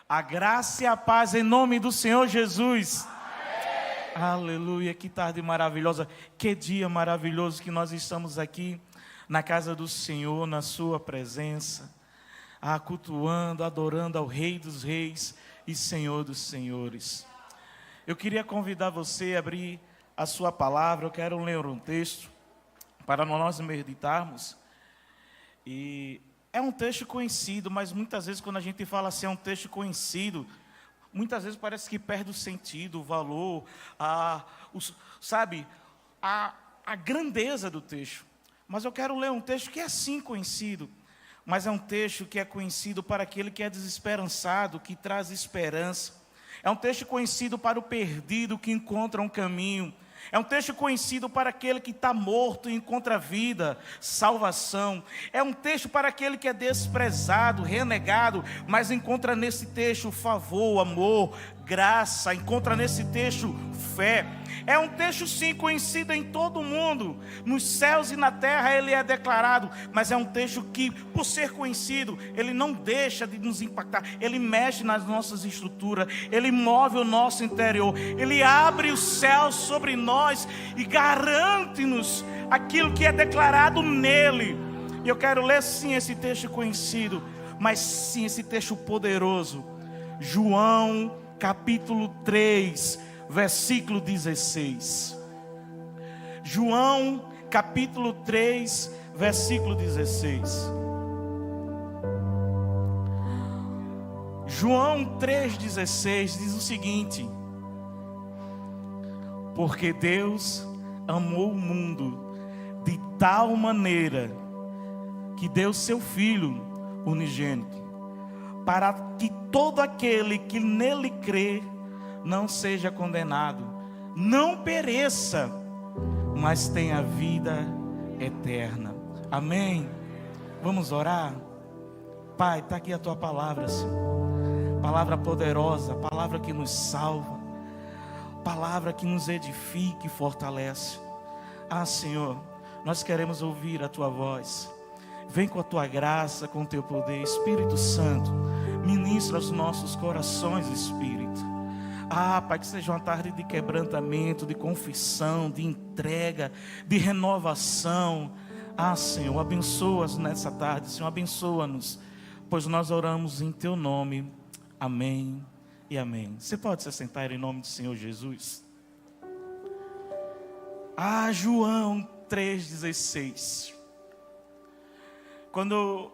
A graça e a paz em nome do Senhor Jesus. Amém. Aleluia, que tarde maravilhosa, que dia maravilhoso que nós estamos aqui na casa do Senhor, na sua presença, cultuando, adorando ao Rei dos Reis e Senhor dos Senhores. Eu queria convidar você a abrir a sua palavra. Eu quero ler um texto para nós meditarmos. E é um texto conhecido, mas muitas vezes quando a gente fala assim, é um texto conhecido, muitas vezes parece que perde o sentido, o valor, a grandeza do texto. Mas eu quero ler um texto que é sim conhecido, mas é um texto que é conhecido para aquele que é desesperançado, que traz esperança. É um texto conhecido para o perdido que encontra um caminho. É um texto conhecido para aquele que está morto e encontra vida, salvação. É um texto para aquele que é desprezado, renegado, mas encontra nesse texto favor, amor, graça, encontra nesse texto fé. É um texto sim conhecido em todo o mundo, nos céus e na terra ele é declarado, mas é um texto que, por ser conhecido, ele não deixa de nos impactar, ele mexe nas nossas estruturas, ele move o nosso interior, ele abre os céus sobre nós e garante-nos aquilo que é declarado nele. E eu quero ler sim esse texto conhecido, mas sim esse texto poderoso, João capítulo 3, versículo 16. João capítulo 3, versículo 16. João 3,16 diz o seguinte: porque Deus amou o mundo de tal maneira que deu seu Filho unigênito, para que todo aquele que nele crê não seja condenado, não pereça, mas tenha vida eterna. Amém? Vamos orar? Pai, está aqui a tua palavra, Senhor. Palavra poderosa, palavra que nos salva, palavra que nos edifica e fortalece. Senhor, nós queremos ouvir a tua voz. Vem com a tua graça, com o teu poder. Espírito Santo, ministra os nossos corações, Espírito. Pai, que seja uma tarde de quebrantamento, de confissão, de entrega, de renovação. Senhor, abençoa-nos nessa tarde, Senhor, abençoa-nos, pois nós oramos em teu nome. Amém e amém. Você pode se sentar em nome do Senhor Jesus? João 3,16. Quando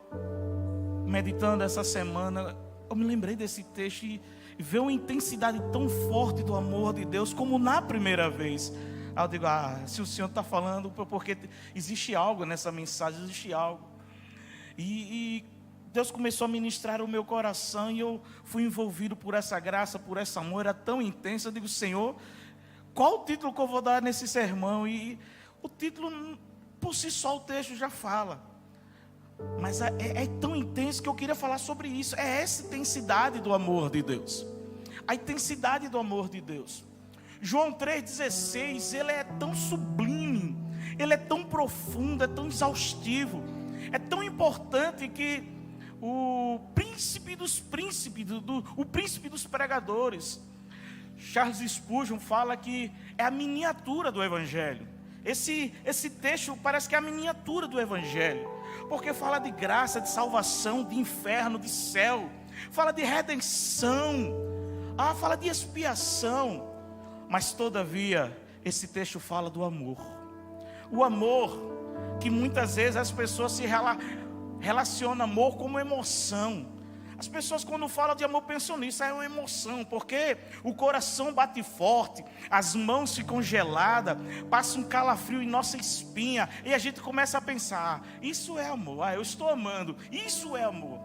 meditando essa semana, eu me lembrei desse texto e veio uma intensidade tão forte do amor de Deus como na primeira vez. Eu digo, se o Senhor está falando, porque existe algo nessa mensagem, existe algo. E Deus começou a ministrar o meu coração e eu fui envolvido por essa graça, por esse amor, era tão intenso. Eu digo, Senhor, qual o título que eu vou dar nesse sermão? E o título, por si só, o texto já fala. Mas é tão intenso que eu queria falar sobre isso. É essa intensidade do amor de Deus. A intensidade do amor de Deus. João 3,16, ele é tão sublime, ele é tão profundo, é tão exaustivo, é tão importante que o príncipe dos príncipes, o príncipe dos pregadores, Charles Spurgeon, fala que é a miniatura do Evangelho. Esse texto parece que é a miniatura do Evangelho, porque fala de graça, de salvação, de inferno, de céu, fala de redenção, fala de expiação, mas todavia esse texto fala do amor. O amor que muitas vezes as pessoas se relacionam amor como emoção. As pessoas quando falam de amor pensam nisso, é uma emoção, porque o coração bate forte, as mãos ficam geladas, passa um calafrio em nossa espinha, e a gente começa a pensar, isso é amor, eu estou amando, isso é amor.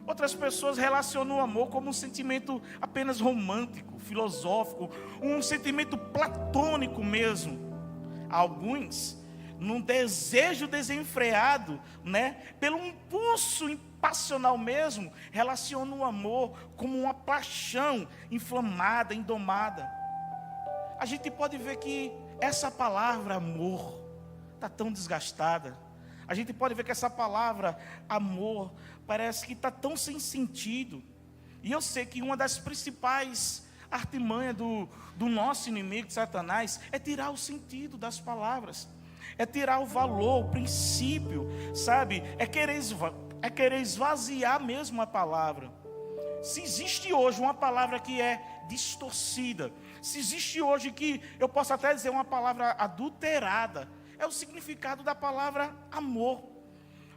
Outras pessoas relacionam o amor como um sentimento apenas romântico, filosófico, um sentimento platônico mesmo. Alguns, num desejo desenfreado, pelo impulso passional mesmo, relaciona o amor como uma paixão inflamada, indomada. A gente pode ver que essa palavra amor está tão desgastada. A gente pode ver que essa palavra amor parece que está tão sem sentido. E eu sei que uma das principais artimanhas do nosso inimigo, de Satanás, é tirar o sentido das palavras, é tirar o valor, o princípio, sabe? É querer esvaziar mesmo a palavra. Se existe hoje uma palavra que é distorcida, se existe hoje que eu posso até dizer uma palavra adulterada, é o significado da palavra amor.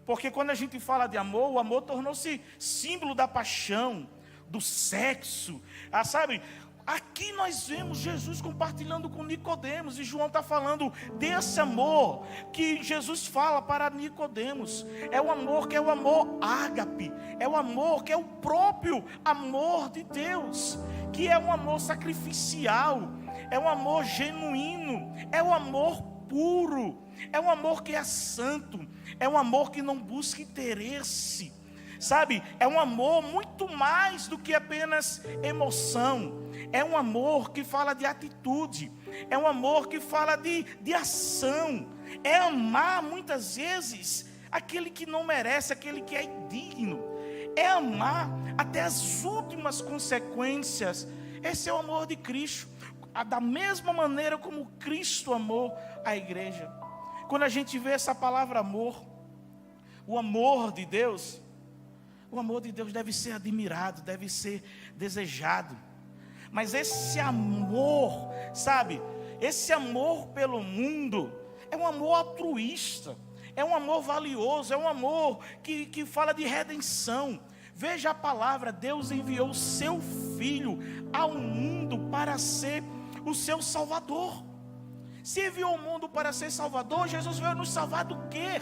Porque quando a gente fala de amor, o amor tornou-se símbolo da paixão, do sexo, sabe? Aqui nós vemos Jesus compartilhando com Nicodemos, e João está falando desse amor que Jesus fala para Nicodemos. É o amor que é o amor ágape, é o amor que é o próprio amor de Deus, que é um amor sacrificial, é um amor genuíno, é um amor puro, é um amor que é santo, é um amor que não busca interesse, sabe? É um amor muito mais do que apenas emoção. É um amor que fala de atitude. É um amor que fala de ação. É amar muitas vezes aquele que não merece, aquele que é indigno. É amar até as últimas consequências. Esse é o amor de Cristo. Da mesma maneira como Cristo amou a igreja. Quando a gente vê essa palavra amor, o amor de Deus deve ser admirado, deve ser desejado. Mas esse amor, sabe, esse amor pelo mundo, é um amor altruísta, é um amor valioso, é um amor que fala de redenção. Veja a palavra, Deus enviou o seu Filho ao mundo para ser o seu Salvador. Se enviou o mundo para ser Salvador, Jesus veio nos salvar do quê?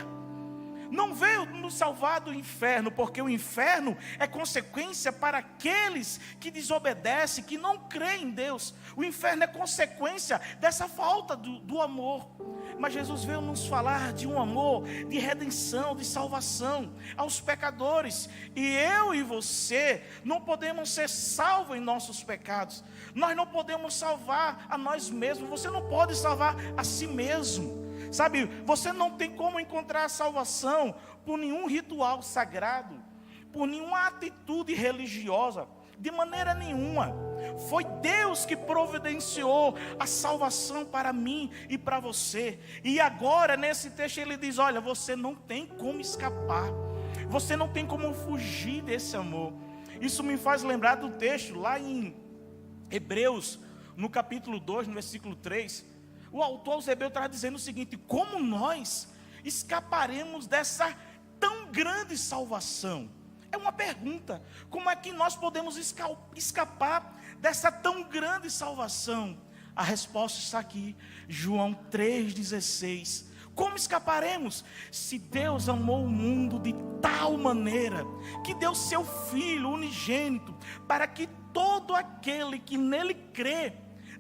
Não veio nos salvar do inferno, porque o inferno é consequência para aqueles que desobedecem, que não creem em Deus. O inferno é consequência dessa falta do amor. Mas Jesus veio nos falar de um amor de redenção, de salvação aos pecadores. E eu e você não podemos ser salvos em nossos pecados. Nós não podemos salvar a nós mesmos. Você não pode salvar a si mesmo. Sabe, você não tem como encontrar a salvação por nenhum ritual sagrado, por nenhuma atitude religiosa, de maneira nenhuma. Foi Deus que providenciou a salvação para mim e para você. E agora nesse texto ele diz, olha, você não tem como escapar, você não tem como fugir desse amor. Isso me faz lembrar do texto lá em Hebreus, no capítulo 2, no versículo 3. O autor aos Hebreus está dizendo o seguinte: como nós escaparemos dessa tão grande salvação? É uma pergunta. Como é que nós podemos escapar dessa tão grande salvação? A resposta está aqui, João 3,16. Como escaparemos? Se Deus amou o mundo de tal maneira que deu seu Filho unigênito, para que todo aquele que nele crê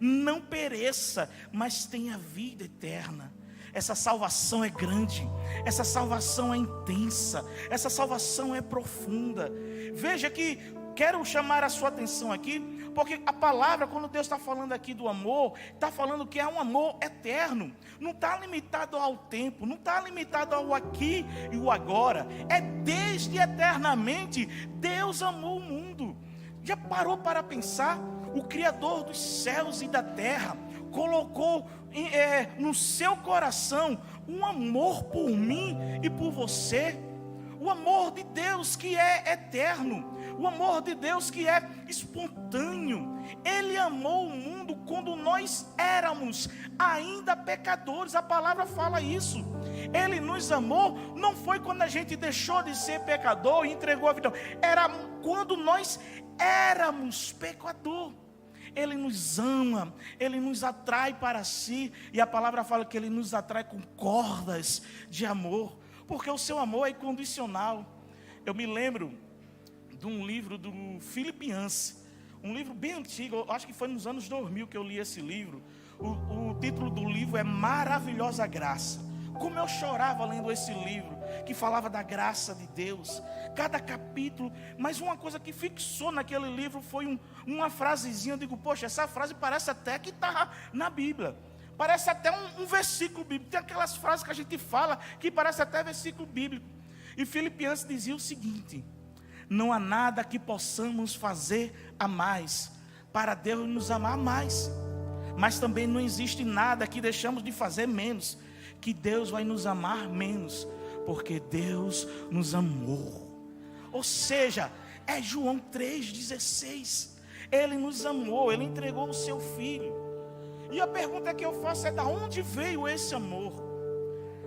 não pereça, mas tenha vida eterna. Essa salvação é grande, essa salvação é intensa, essa salvação é profunda. Veja que quero chamar a sua atenção aqui, porque a palavra, quando Deus está falando aqui do amor, está falando que é um amor eterno, não está limitado ao tempo, não está limitado ao aqui e o agora, é desde eternamente. Deus amou o mundo. Já parou para pensar? O Criador dos céus e da terra colocou no seu coração um amor por mim e por você. O amor de Deus que é eterno, o amor de Deus que é espontâneo. Ele amou o mundo quando nós éramos ainda pecadores. A palavra fala isso. Ele nos amou, não foi quando a gente deixou de ser pecador e entregou a vida. Era quando nós éramos pecador. Ele nos ama, Ele nos atrai para si. E a palavra fala que Ele nos atrai com cordas de amor, porque o seu amor é incondicional. Eu me lembro de um livro do Philip Yancey, um livro bem antigo, acho que foi nos anos 2000 que eu li esse livro. O título do livro é Maravilhosa Graça. Como eu chorava lendo esse livro, que falava da graça de Deus, cada capítulo. Mas uma coisa que fixou naquele livro foi uma frasezinha. Eu digo, poxa, essa frase parece até que está na Bíblia, parece até um versículo bíblico. Tem aquelas frases que a gente fala que parece até versículo bíblico. E Philip Yancey dizia o seguinte: Não há nada que possamos fazer a mais para Deus nos amar mais. Mas também não existe nada que deixamos de fazer menos, que Deus vai nos amar menos, porque Deus nos amou. Ou seja, é João 3,16. Ele nos amou, Ele entregou o seu Filho. E a pergunta que eu faço é: da onde veio esse amor?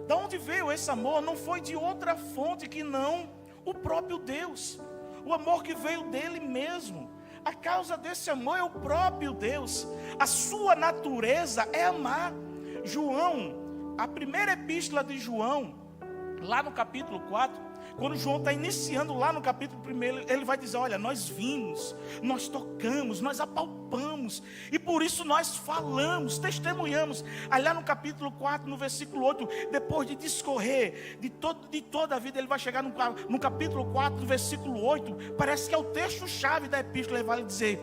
Da onde veio esse amor? Não foi de outra fonte que não o próprio Deus. O amor que veio dele mesmo. A causa desse amor é o próprio Deus. A sua natureza é amar. João, a primeira epístola de João, lá no capítulo 4, quando João está iniciando lá no capítulo 1, ele vai dizer: olha, nós vimos, nós tocamos, nós apalpamos, e por isso nós falamos, testemunhamos. Aí lá no capítulo 4, no versículo 8, depois de discorrer de toda a vida, ele vai chegar no capítulo 4, no versículo 8, parece que é o texto-chave da epístola. Ele vai dizer: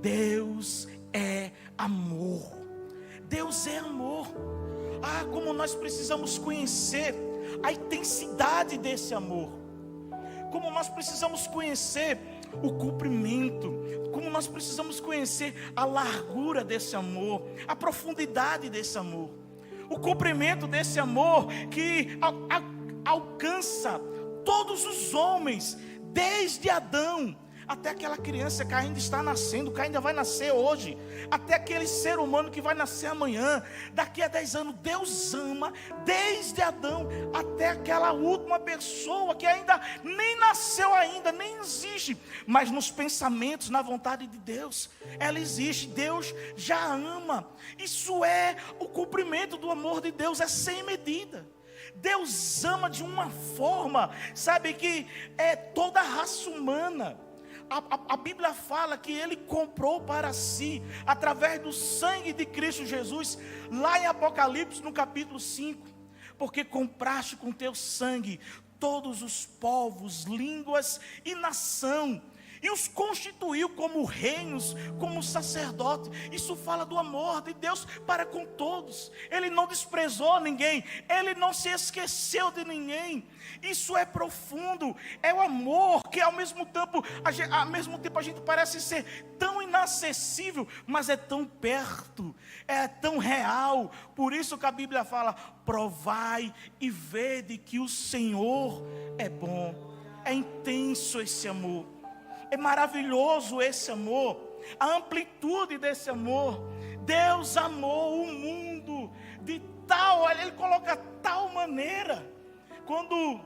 Deus é amor. Deus é amor. Ah, como nós precisamos conhecer a intensidade desse amor, como nós precisamos conhecer o comprimento, como nós precisamos conhecer a largura desse amor, a profundidade desse amor, o comprimento desse amor que alcança todos os homens, desde Adão até aquela criança que ainda está nascendo, que ainda vai nascer hoje, até aquele ser humano que vai nascer amanhã, daqui a 10 anos. Deus ama desde Adão até aquela última pessoa que ainda nem nasceu ainda, nem existe, mas nos pensamentos, na vontade de Deus, ela existe. Deus já ama. Isso é o cumprimento do amor de Deus, é sem medida. Deus ama de uma forma, sabe, que é toda a raça humana. A Bíblia fala que Ele comprou para si, através do sangue de Cristo Jesus, lá em Apocalipse no capítulo 5, porque compraste com teu sangue todos os povos, línguas e nação, e os constituiu como reinos, como sacerdote. Isso fala do amor de Deus para com todos. Ele não desprezou ninguém, Ele não se esqueceu de ninguém. Isso é profundo, é o amor que ao mesmo tempo a gente parece ser tão inacessível, mas é tão perto, é tão real. Por isso que a Bíblia fala: provai e vede que o Senhor é bom. É intenso esse amor. É maravilhoso esse amor, a amplitude desse amor. Deus amou o mundo de tal, olha, Ele coloca tal maneira. Quando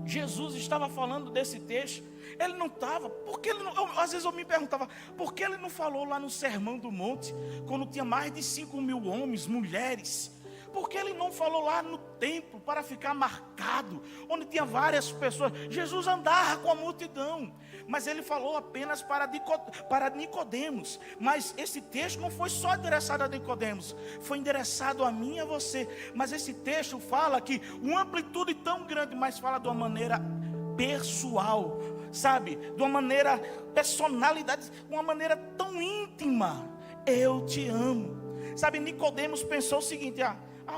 Jesus estava falando desse texto, Ele não estava, porque Ele não, às vezes eu me perguntava, por que Ele não falou lá no Sermão do Monte, quando tinha mais de 5.000 homens, mulheres? Por que Ele não falou lá no templo, para ficar marcado, onde tinha várias pessoas? Jesus andava com a multidão, mas Ele falou apenas para Nicodemos. Mas esse texto não foi só endereçado a Nicodemos, foi endereçado a mim e a você. Mas esse texto fala que uma amplitude tão grande, mas fala de uma maneira pessoal, sabe, de uma maneira personalidade, de uma maneira tão íntima. Eu te amo, sabe? Nicodemos pensou o seguinte: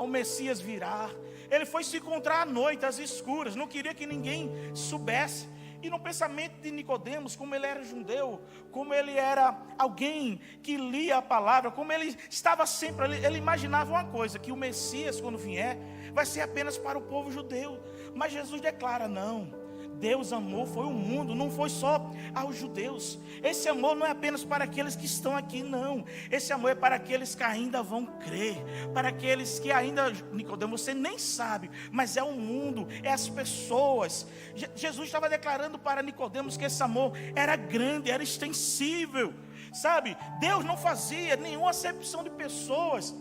o Messias virá. Ele foi se encontrar à noite, às escuras, não queria que ninguém soubesse. E no pensamento de Nicodemos, como ele era judeu, como ele era alguém que lia a palavra, como ele estava sempre ali, ele imaginava uma coisa: que o Messias, quando vier, vai ser apenas para o povo judeu. Mas Jesus declara: não, Deus amou, foi o mundo, não foi só aos judeus. Esse amor não é apenas para aqueles que estão aqui, não. Esse amor é para aqueles que ainda vão crer, para aqueles que ainda, Nicodemo, você nem sabe, mas é o mundo, é as pessoas. Jesus estava declarando para Nicodemos que esse amor era grande, era extensível, sabe? Deus não fazia nenhuma acepção de pessoas.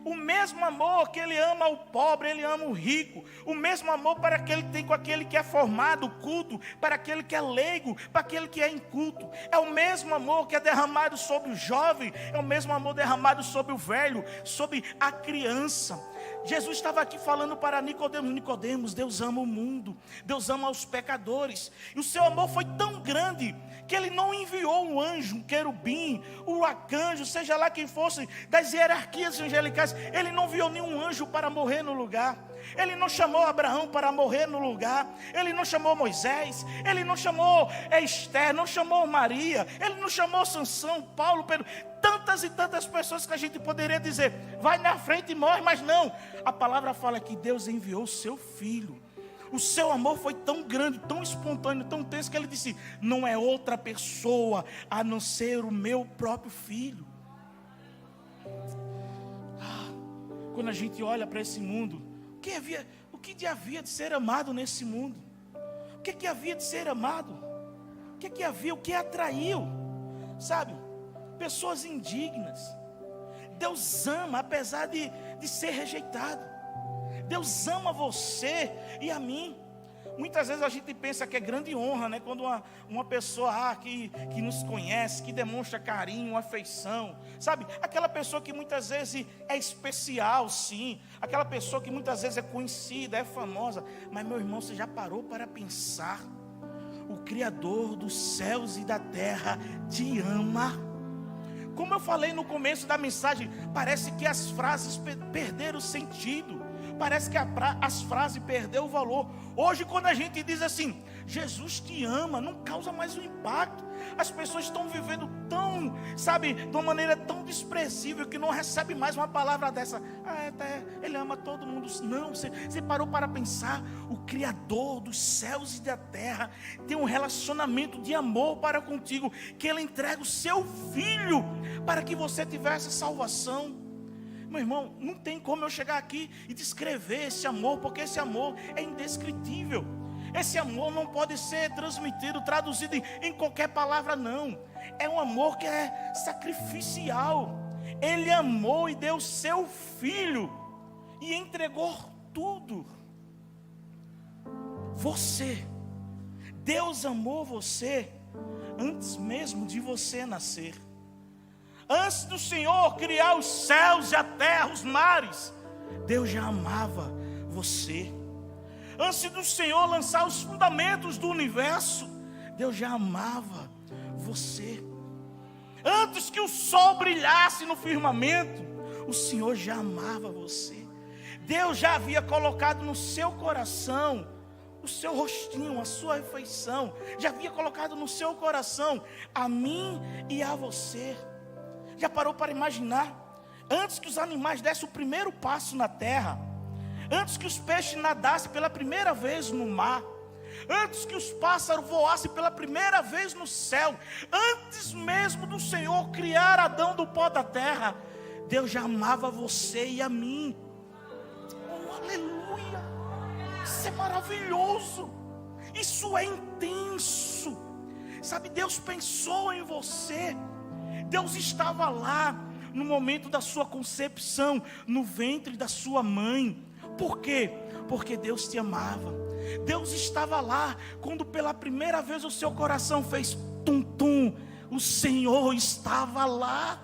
O mesmo amor que Ele ama o pobre, Ele ama o rico. O mesmo amor para que Ele tem com aquele que é formado, culto, para aquele que é leigo, para aquele que é inculto. É o mesmo amor que é derramado sobre o jovem, é o mesmo amor derramado sobre o velho, sobre a criança. Jesus estava aqui falando para Nicodemos: Nicodemos, Deus ama o mundo, Deus ama os pecadores. E o seu amor foi tão grande que Ele não enviou um anjo, um querubim, um arcanjo, seja lá quem fosse das hierarquias angelicais, Moisés, ele não enviou nenhum anjo para morrer no lugar. Ele não chamou Abraão para morrer no lugar. Ele não chamou Moisés. Ele não chamou Esther, não chamou Maria. Ele não chamou Sansão, Paulo, Pedro. Tantas e tantas pessoas que a gente poderia dizer, vai na frente e morre, mas não. A palavra fala que Deus enviou o seu filho. O seu amor foi tão grande, tão espontâneo, tão tenso, que ele disse, não é outra pessoa a não ser o meu próprio filho. Quando a gente olha para esse mundo, o que havia de ser amado nesse mundo? O que havia de ser amado? O que havia, o que atraiu? Sabe, pessoas indignas. Deus ama apesar de ser rejeitado. Deus ama você e a mim. Muitas vezes a gente pensa que é grande honra, né? Quando uma pessoa que nos conhece, que demonstra carinho, afeição, sabe? Aquela pessoa que muitas vezes é especial, sim. Aquela pessoa que muitas vezes é conhecida, é famosa. Mas, meu irmão, você já parou para pensar? O Criador dos céus e da terra te ama. Como eu falei no começo da mensagem, parece que as frases perderam o sentido. Parece que as frases perderam o valor. Hoje, quando a gente diz assim, Jesus te ama, não causa mais um impacto. As pessoas estão vivendo tão, sabe, de uma maneira tão desprezível, que não recebe mais uma palavra dessa. Ele ama todo mundo. Não, você parou para pensar. O Criador dos céus e da terra tem um relacionamento de amor para contigo, que Ele entrega o seu Filho para que você tivesse salvação. Meu irmão, não tem como eu chegar aqui e descrever esse amor, porque esse amor é indescritível. Esse amor não pode ser transmitido, traduzido em qualquer palavra, não. É um amor que é sacrificial. Ele amou e deu seu Filho e entregou tudo. Você, Deus amou você antes mesmo de você nascer. Antes do Senhor criar os céus e a terra, os mares, Deus já amava você. Antes do Senhor lançar os fundamentos do universo, Deus já amava você. Antes que o sol brilhasse no firmamento, o Senhor já amava você. Deus já havia colocado no seu coração o seu rostinho, a sua refeição. Já havia colocado no seu coração a mim e a você. Já parou para imaginar? Antes que os animais dessem o primeiro passo na terra, antes que os peixes nadassem pela primeira vez no mar, antes que os pássaros voassem pela primeira vez no céu, antes mesmo do Senhor criar Adão do pó da terra, Deus já amava você e a mim. Oh, aleluia! Isso é maravilhoso. Isso é intenso. Sabe, Deus pensou em você. Deus estava lá no momento da sua concepção, no ventre da sua mãe. Por quê? Porque Deus te amava. Deus estava lá quando pela primeira vez o seu coração fez tum-tum. O Senhor estava lá.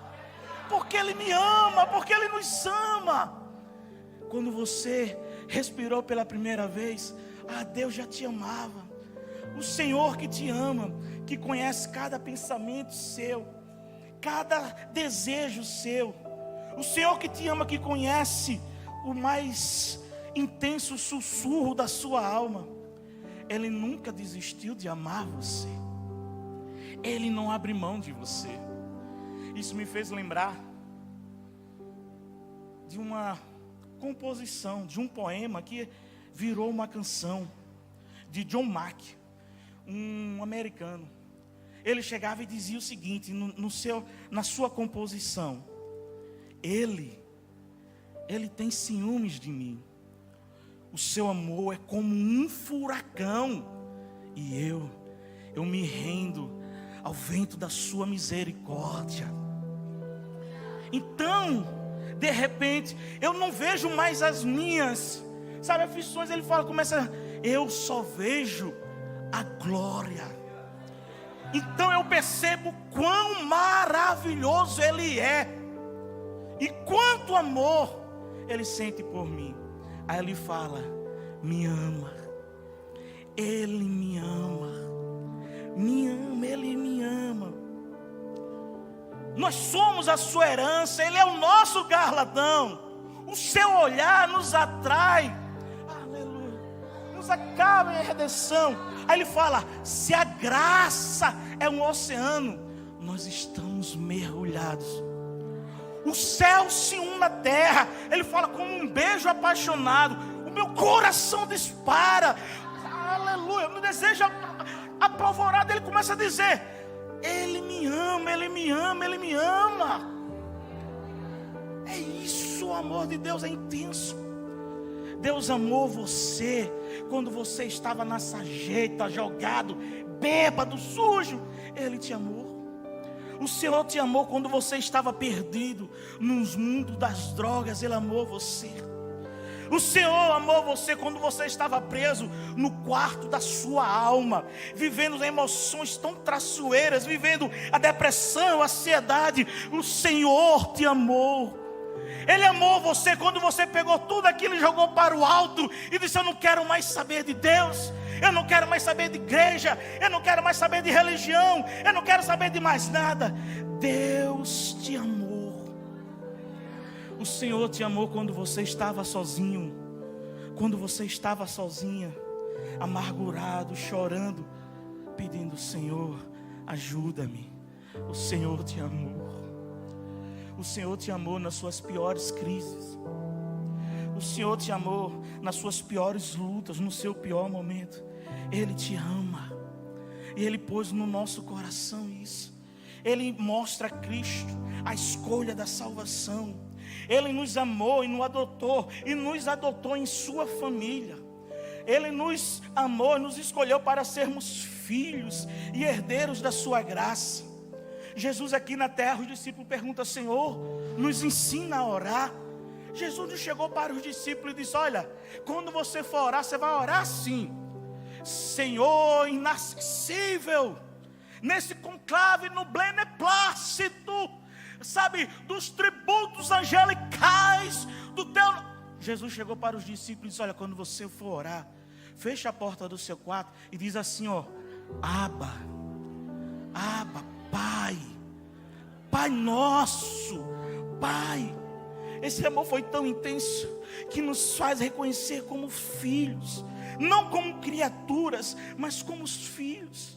Porque Ele me ama, porque Ele nos ama. Quando você respirou pela primeira vez, Deus já te amava. O Senhor que te ama, que conhece cada pensamento seu, cada desejo seu. O Senhor que te ama, que conhece o mais intenso sussurro da sua alma. Ele nunca desistiu de amar você. Ele não abre mão de você. Isso me fez lembrar de uma composição, de um poema que virou uma canção, de John Mack, um americano. Ele chegava e dizia o seguinte, na sua composição: Ele tem ciúmes de mim. O seu amor é como um furacão, e eu me rendo ao vento da sua misericórdia. Então, de repente, eu não vejo mais as minhas, sabe, aflições. Ele começa, eu só vejo a glória. Então eu percebo quão maravilhoso Ele é, e quanto amor Ele sente por mim. Aí Ele fala, me ama. Ele me ama. Ele me ama. Nós somos a sua herança. Ele é o nosso galardão. O seu olhar nos atrai. Aleluia. Nos acaba em redenção. Aí ele fala: se a graça é um oceano, nós estamos mergulhados. O céu se une à terra. Ele fala: como um beijo apaixonado, o meu coração dispara. Aleluia. No desejo apavorado, ele começa a dizer: Ele me ama, Ele me ama, Ele me ama. É isso, o amor de Deus é intenso. Deus amou você quando você estava na sarjeta, jogado, bêbado, sujo. Ele te amou. O Senhor te amou quando você estava perdido nos mundos das drogas. Ele amou você. O Senhor amou você quando você estava preso no quarto da sua alma, vivendo emoções tão traiçoeiras, vivendo a depressão, a ansiedade. O Senhor te amou. Ele amou você quando você pegou tudo aquilo e jogou para o alto e disse: eu não quero mais saber de Deus, eu não quero mais saber de igreja, eu não quero mais saber de religião, eu não quero saber de mais nada. Deus te amou. O Senhor te amou quando você estava sozinho, quando você estava sozinha, amargurado, chorando, pedindo: Senhor, ajuda-me. O Senhor te amou. O Senhor te amou nas suas piores crises. O Senhor te amou nas suas piores lutas, no seu pior momento. Ele te ama. E Ele pôs no nosso coração isso. Ele mostra a Cristo, a escolha da salvação. Ele nos amou e nos adotou em sua família. Ele nos amou e nos escolheu para sermos filhos e herdeiros da sua graça. Jesus aqui na terra, os discípulos perguntam: Senhor, nos ensina a orar. Jesus chegou para os discípulos e disse: olha, quando você for orar, você vai orar assim: Senhor inacessível, nesse conclave no beneplácito, sabe, dos tributos angelicais do teu... Jesus chegou para os discípulos e disse: olha, quando você for orar, fecha a porta do seu quarto e diz assim, ó: Abba, Pai, Pai nosso, Pai. Esse amor foi tão intenso que nos faz reconhecer como filhos, não como criaturas, mas como os filhos.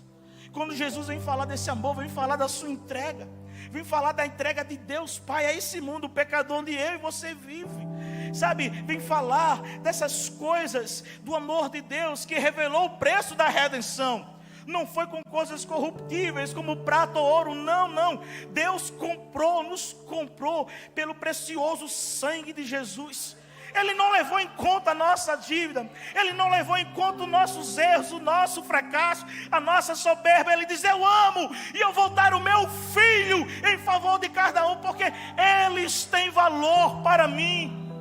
Quando Jesus vem falar desse amor, vem falar da sua entrega, vem falar da entrega de Deus Pai a esse mundo pecador onde eu e você vive, sabe, vem falar dessas coisas, do amor de Deus que revelou o preço da redenção. Não foi com coisas corruptíveis como prata ou ouro, não. Deus nos comprou pelo precioso sangue de Jesus. Ele não levou em conta a nossa dívida, Ele não levou em conta os nossos erros, o nosso fracasso, a nossa soberba. Ele diz: eu amo e eu vou dar o meu filho em favor de cada um, porque eles têm valor para mim.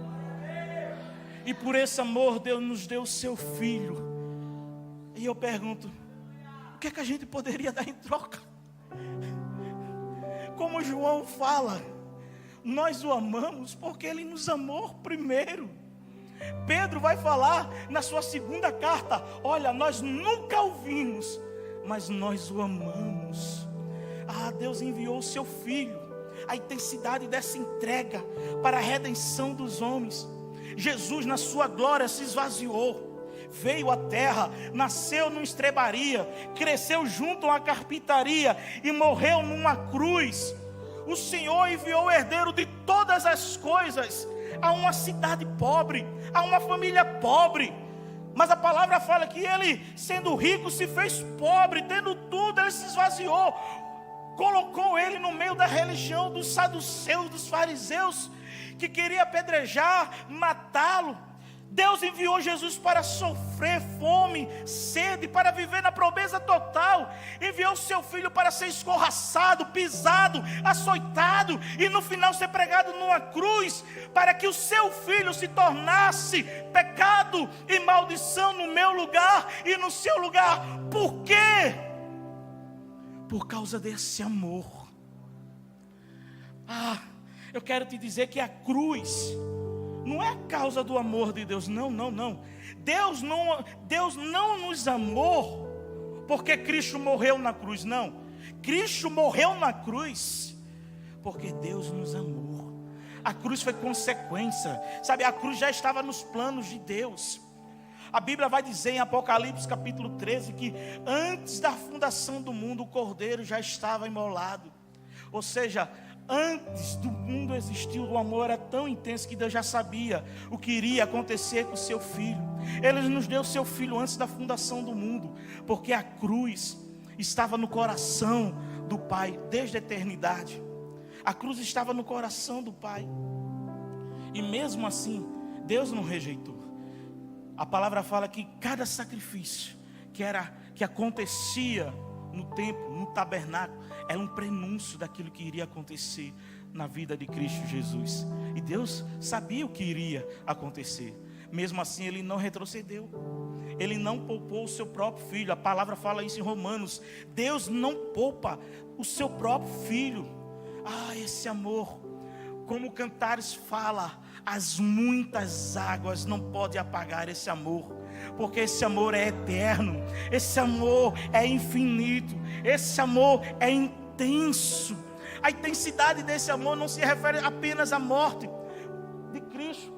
E por esse amor Deus nos deu o seu filho. E eu pergunto: o que é que a gente poderia dar em troca? Como João fala, nós o amamos porque Ele nos amou primeiro. Pedro vai falar na sua segunda carta: olha, nós nunca o vimos, mas nós o amamos. Deus enviou o seu Filho. A intensidade dessa entrega para a redenção dos homens. Jesus na sua glória se esvaziou, veio à terra, nasceu numa estrebaria, cresceu junto a uma carpintaria e morreu numa cruz. O Senhor enviou o herdeiro de todas as coisas a uma cidade pobre, a uma família pobre. Mas a palavra fala que Ele, sendo rico, se fez pobre, tendo tudo, Ele se esvaziou. Colocou Ele no meio da religião dos saduceus, dos fariseus, que queria apedrejar, matá-lo. Deus enviou Jesus para sofrer fome, sede, para viver na pobreza total. Enviou seu Filho para ser escorraçado, pisado, açoitado e no final ser pregado numa cruz, para que o seu Filho se tornasse pecado e maldição no meu lugar e no seu lugar. Por quê? Por causa desse amor. Eu quero te dizer que a cruz não é a causa do amor de Deus, não. Deus não nos amou porque Cristo morreu na cruz, não. Cristo morreu na cruz porque Deus nos amou. A cruz foi consequência. Sabe, a cruz já estava nos planos de Deus. A Bíblia vai dizer em Apocalipse capítulo 13 que antes da fundação do mundo o Cordeiro já estava imolado. Ou seja, antes do mundo existir, o amor era tão intenso que Deus já sabia o que iria acontecer com o seu Filho. Ele nos deu o seu Filho antes da fundação do mundo, porque a cruz estava no coração do Pai desde a eternidade. A cruz estava no coração do Pai. E mesmo assim, Deus não rejeitou. A palavra fala que cada sacrifício que acontecia no templo, no tabernáculo, era um prenúncio daquilo que iria acontecer na vida de Cristo Jesus. E Deus sabia o que iria acontecer. Mesmo assim, Ele não retrocedeu. Ele não poupou o seu próprio Filho. A palavra fala isso em Romanos. Deus não poupa o seu próprio Filho. Ah, esse amor, como o Cantares fala, as muitas águas não podem apagar esse amor, porque esse amor é eterno, esse amor é infinito, esse amor é intenso. A intensidade desse amor não se refere apenas à morte de Cristo,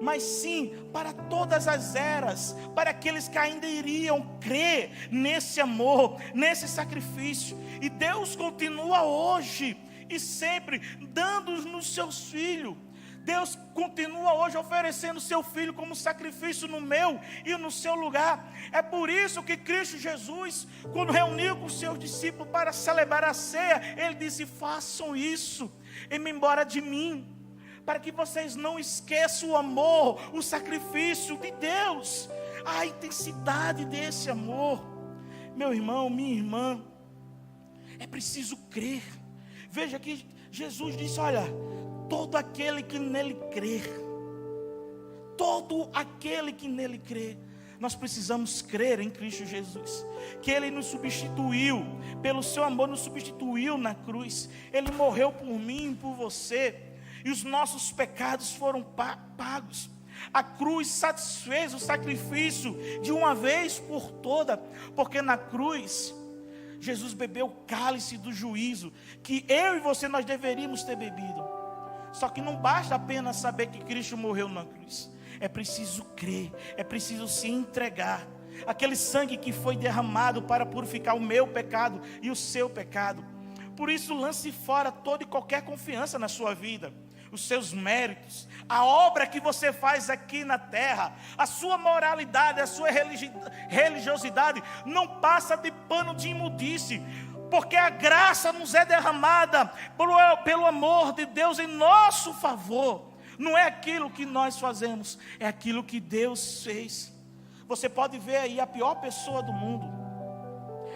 mas sim para todas as eras, para aqueles que ainda iriam crer nesse amor, nesse sacrifício. E Deus continua hoje e sempre dando-nos seus filhos. Deus continua hoje oferecendo seu Filho como sacrifício no meu e no seu lugar. É por isso que Cristo Jesus, quando reuniu com os seus discípulos para celebrar a ceia, Ele disse: façam isso em memória de mim, para que vocês não esqueçam o amor, o sacrifício de Deus, a intensidade desse amor. Meu irmão, minha irmã, é preciso crer. Veja que Jesus disse: olha, todo aquele que nele crer, todo aquele que nele crê. Nós precisamos crer em Cristo Jesus, que Ele nos substituiu, pelo seu amor nos substituiu na cruz. Ele morreu por mim e por você, e os nossos pecados foram pagos. A cruz satisfez o sacrifício de uma vez por toda, porque na cruz Jesus bebeu o cálice do juízo, que eu e você nós deveríamos ter bebido. Só que não basta apenas saber que Cristo morreu na cruz. É preciso crer, é preciso se entregar. Aquele sangue que foi derramado para purificar o meu pecado e o seu pecado. Por isso, lance fora toda e qualquer confiança na sua vida, os seus méritos, a obra que você faz aqui na terra, a sua moralidade, a sua religiosidade não passa de pano de imundice, porque a graça nos é derramada pelo amor de Deus em nosso favor. Não é aquilo que nós fazemos, é aquilo que Deus fez. Você pode ver aí a pior pessoa do mundo,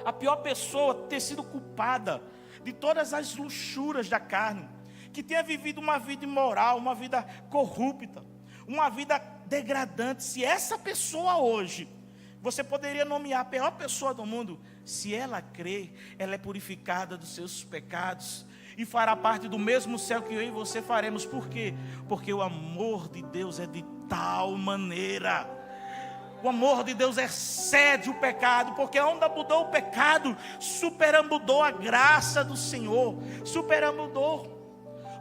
a pior pessoa ter sido culpada de todas as luxúrias da carne, que tenha vivido uma vida imoral, uma vida corrupta, uma vida degradante. Se essa pessoa hoje, você poderia nomear a pior pessoa do mundo, se ela crê, ela é purificada dos seus pecados e fará parte do mesmo céu que eu e você faremos. Por quê? Porque o amor de Deus é de tal maneira. O amor de Deus excede o pecado, porque onde abundou o pecado, superabundou a graça do Senhor, superabundou.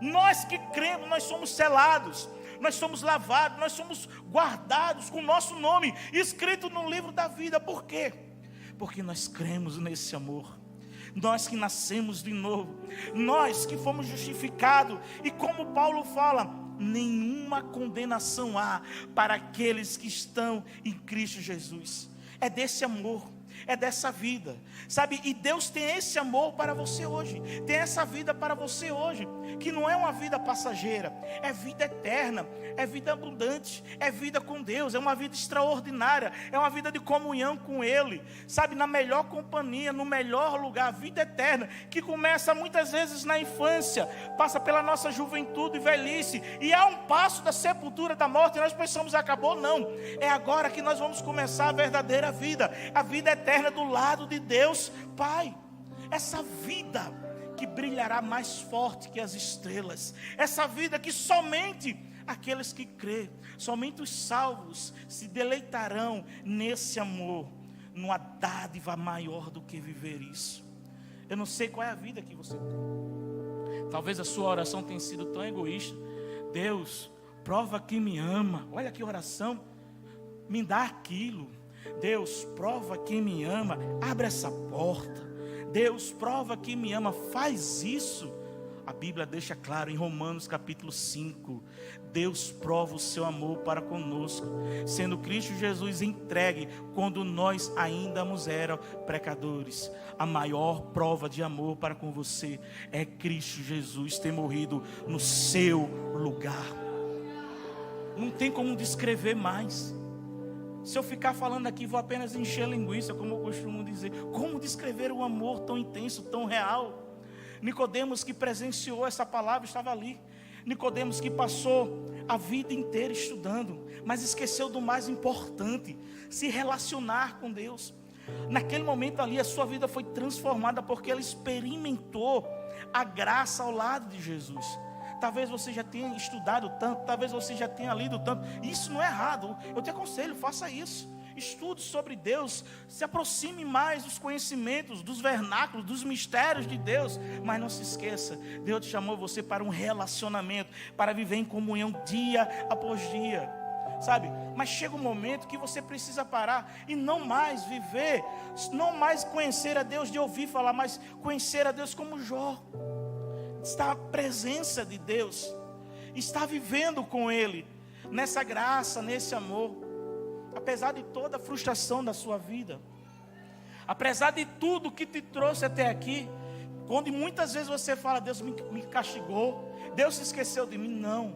Nós que cremos, nós somos selados, nós somos lavados, nós somos guardados com o nosso nome escrito no livro da vida. Por quê? Porque nós cremos nesse amor. Nós que nascemos de novo, nós que fomos justificados, e como Paulo fala, nenhuma condenação há para aqueles que estão em Cristo Jesus. É desse amor, é dessa vida, sabe? E Deus tem esse amor para você hoje, tem essa vida para você hoje, que não é uma vida passageira, é vida eterna, é vida abundante, é vida com Deus, é uma vida extraordinária, é uma vida de comunhão com Ele, sabe? Na melhor companhia, no melhor lugar, vida eterna, que começa muitas vezes na infância, passa pela nossa juventude e velhice, e há um passo da sepultura, da morte, e nós pensamos, acabou. Não, é agora que nós vamos começar a verdadeira vida, a vida eterna do lado de Deus Pai. Essa vida que brilhará mais forte que as estrelas, essa vida que somente aqueles que crêem, somente os salvos se deleitarão nesse amor, numa dádiva maior do que viver isso. Eu não sei qual é a vida que você tem. Talvez a sua oração tenha sido tão egoísta, Deus, prova que me ama. Olha que oração. Me dá aquilo. Deus, prova que me ama. Abre essa porta. Deus, prova que me ama. Faz isso. A Bíblia deixa claro em Romanos capítulo 5. Deus prova o seu amor para conosco, sendo Cristo Jesus entregue quando nós ainda éramos pecadores. A maior prova de amor para com você é Cristo Jesus ter morrido no seu lugar. Não tem como descrever mais. Se eu ficar falando aqui, vou apenas encher linguiça, como eu costumo dizer. Como descrever um amor tão intenso, tão real? Nicodemos, que presenciou essa palavra, estava ali. Nicodemos, que passou a vida inteira estudando, mas esqueceu do mais importante: se relacionar com Deus. Naquele momento ali, a sua vida foi transformada, porque ele experimentou a graça ao lado de Jesus. Talvez você já tenha estudado tanto, talvez você já tenha lido tanto. Isso não é errado. Eu te aconselho, faça isso. Estude sobre Deus, se aproxime mais dos conhecimentos, dos vernáculos, dos mistérios de Deus. Mas não se esqueça, Deus chamou você para um relacionamento, para viver em comunhão dia após dia, sabe? Mas chega um momento que você precisa parar e não mais viver, não mais conhecer a Deus de ouvir falar, mas conhecer a Deus como Jó. Está a presença de Deus, está vivendo com Ele, nessa graça, nesse amor. Apesar de toda a frustração da sua vida, apesar de tudo que te trouxe até aqui, quando muitas vezes você fala: Deus me castigou, Deus se esqueceu de mim. Não,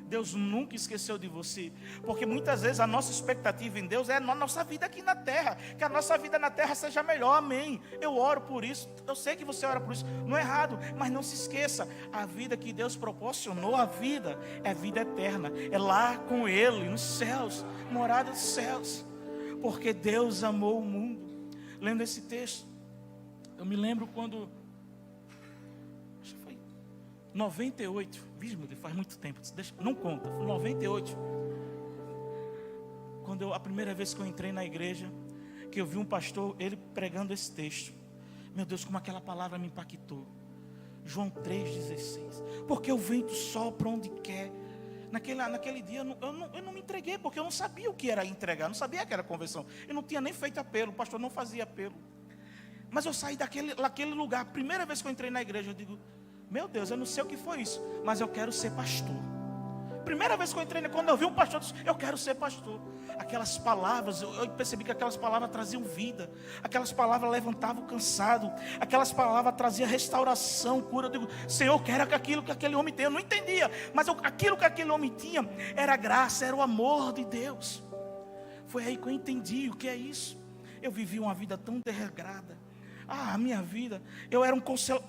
Deus nunca esqueceu de você, porque muitas vezes a nossa expectativa em Deus é a nossa vida aqui na terra, que a nossa vida na terra seja melhor. Amém, eu oro por isso, eu sei que você ora por isso, não é errado, mas não se esqueça, a vida que Deus proporcionou, a vida é vida eterna, é lá com Ele, nos céus, morada dos céus, porque Deus amou o mundo. Lendo esse texto, eu me lembro quando, acho que foi 98, faz muito tempo, não conta, foi 98, quando a primeira vez que eu entrei na igreja, que eu vi um pastor, ele pregando esse texto. Meu Deus, como aquela palavra me impactou. João 3,16, porque o vento sopra onde quer. Naquele dia eu não me entreguei, porque eu não sabia o que era entregar, não sabia que era conversão, eu não tinha nem feito apelo, o pastor não fazia apelo. Mas eu saí daquele lugar, a primeira vez que eu entrei na igreja, eu digo: meu Deus, eu não sei o que foi isso, mas eu quero ser pastor. Primeira vez que eu entrei, quando eu vi um pastor, eu disse: eu quero ser pastor. Aquelas palavras, eu percebi que aquelas palavras traziam vida, aquelas palavras levantavam o cansado, aquelas palavras traziam restauração, cura. Eu digo: Senhor, eu quero aquilo que aquele homem tem. Eu não entendia, mas aquilo que aquele homem tinha era graça, era o amor de Deus. Foi aí que eu entendi o que é isso. Eu vivi uma vida tão desregrada. A minha vida, eu era um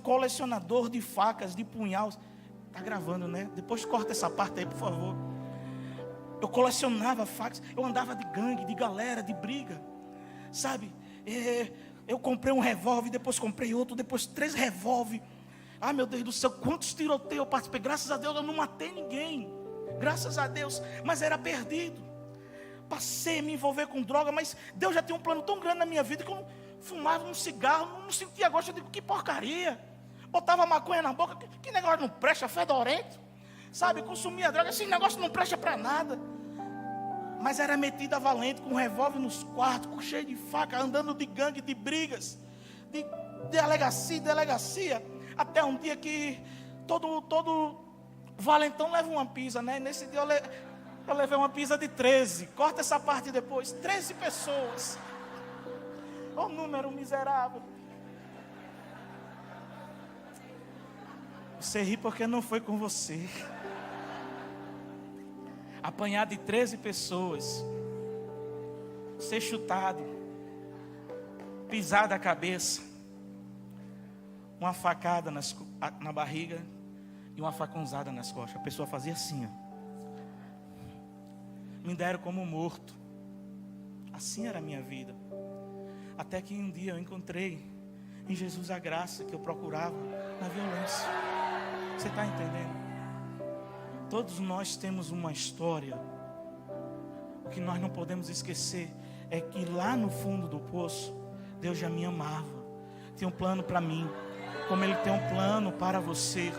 colecionador de facas, de punhais. Está gravando, né? Depois corta essa parte aí, por favor. Eu colecionava facas, eu andava de gangue, de galera, de briga, sabe? Eu comprei um revólver, depois comprei outro, depois 3 revólveres. Meu Deus do céu, quantos tiroteios eu participei. Graças a Deus eu não matei ninguém, graças a Deus, mas era perdido. Passei a me envolver com droga, mas Deus já tinha um plano tão grande na minha vida que eu fumava um cigarro, não sentia gosto. Eu digo: que porcaria. Botava maconha na boca, que negócio não presta, fedorento, sabe? Consumia droga, esse negócio não presta para nada. Mas era metida valente, com um revólver nos quartos, cheio de faca, andando de gangue, de brigas, de delegacia, até um dia que todo valentão leva uma pisa, né? Nesse dia eu levei uma pisa de 13, corta essa parte depois, 13 pessoas, o número miserável. Você ri porque não foi com você. Apanhar de 13 pessoas, ser chutado, pisar da cabeça, uma facada na barriga e uma facãozada nas costas. A pessoa fazia assim, ó. Me deram como morto. Assim era a minha vida. Até que um dia eu encontrei em Jesus a graça que eu procurava na violência. Você está entendendo? Todos nós temos uma história. O que nós não podemos esquecer é que lá no fundo do poço, Deus já me amava. Tinha um plano para mim, como Ele tem um plano para você.